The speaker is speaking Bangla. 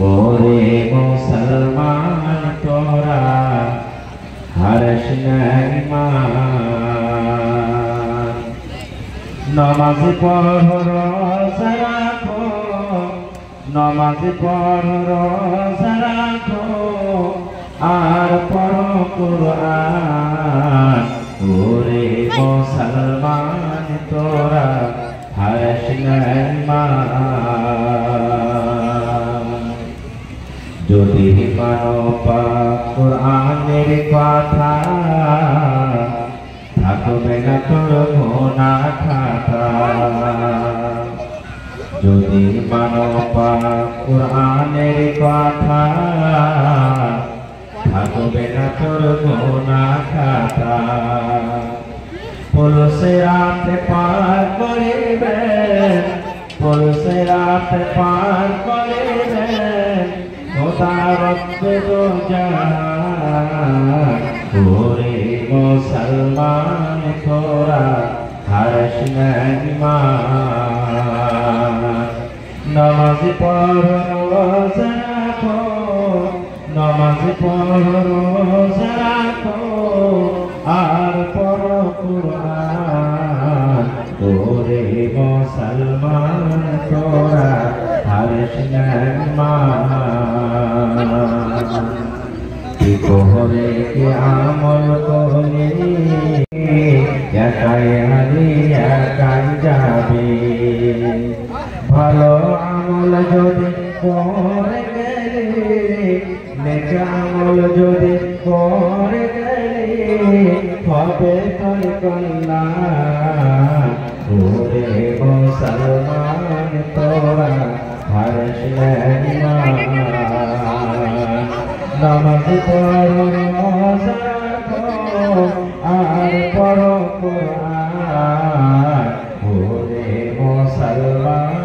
ওরে মুসলমান তোরা হারিস না ঈমান নামাজ পড় রোজা রাখো নামাজ পড় রোজা রাখো আর পড়ো কুরআন ওরে মুসলমান তোরা হারিস না ঈমান যদি মানো পাক কুরআনের কথা থাকবে না তোর গুনাহ খাতা যদি মানো পাক কুরআনের কথা থাকবে না তোর গুনাহ খাতা পুলসে রাত পার করিবে পুলসে রাত পার করিবে খোদা রব্বে দো জাহান ওরে মুসলমান তোরা হারিস না ঈমান নামাজ পড় রোজা রাখো নামাজ পড় রোজা রাখো আর পড়ো কুরআন ওরে মুসলমান তোরা হারিস না ঈমান কি কোহরে কি আমল করলে একাই হারিয়ে একাই যাবে ভালো আমল যদি করে গেলে নেক আমল যদি করে গেলে হবে তোর কল্যাণ ওরে মুসলমান তোরা হারিস না ঈমান নামাজ পড়ো রোজা রাখো আর পড়ো কুরআন ওরে মুসলমান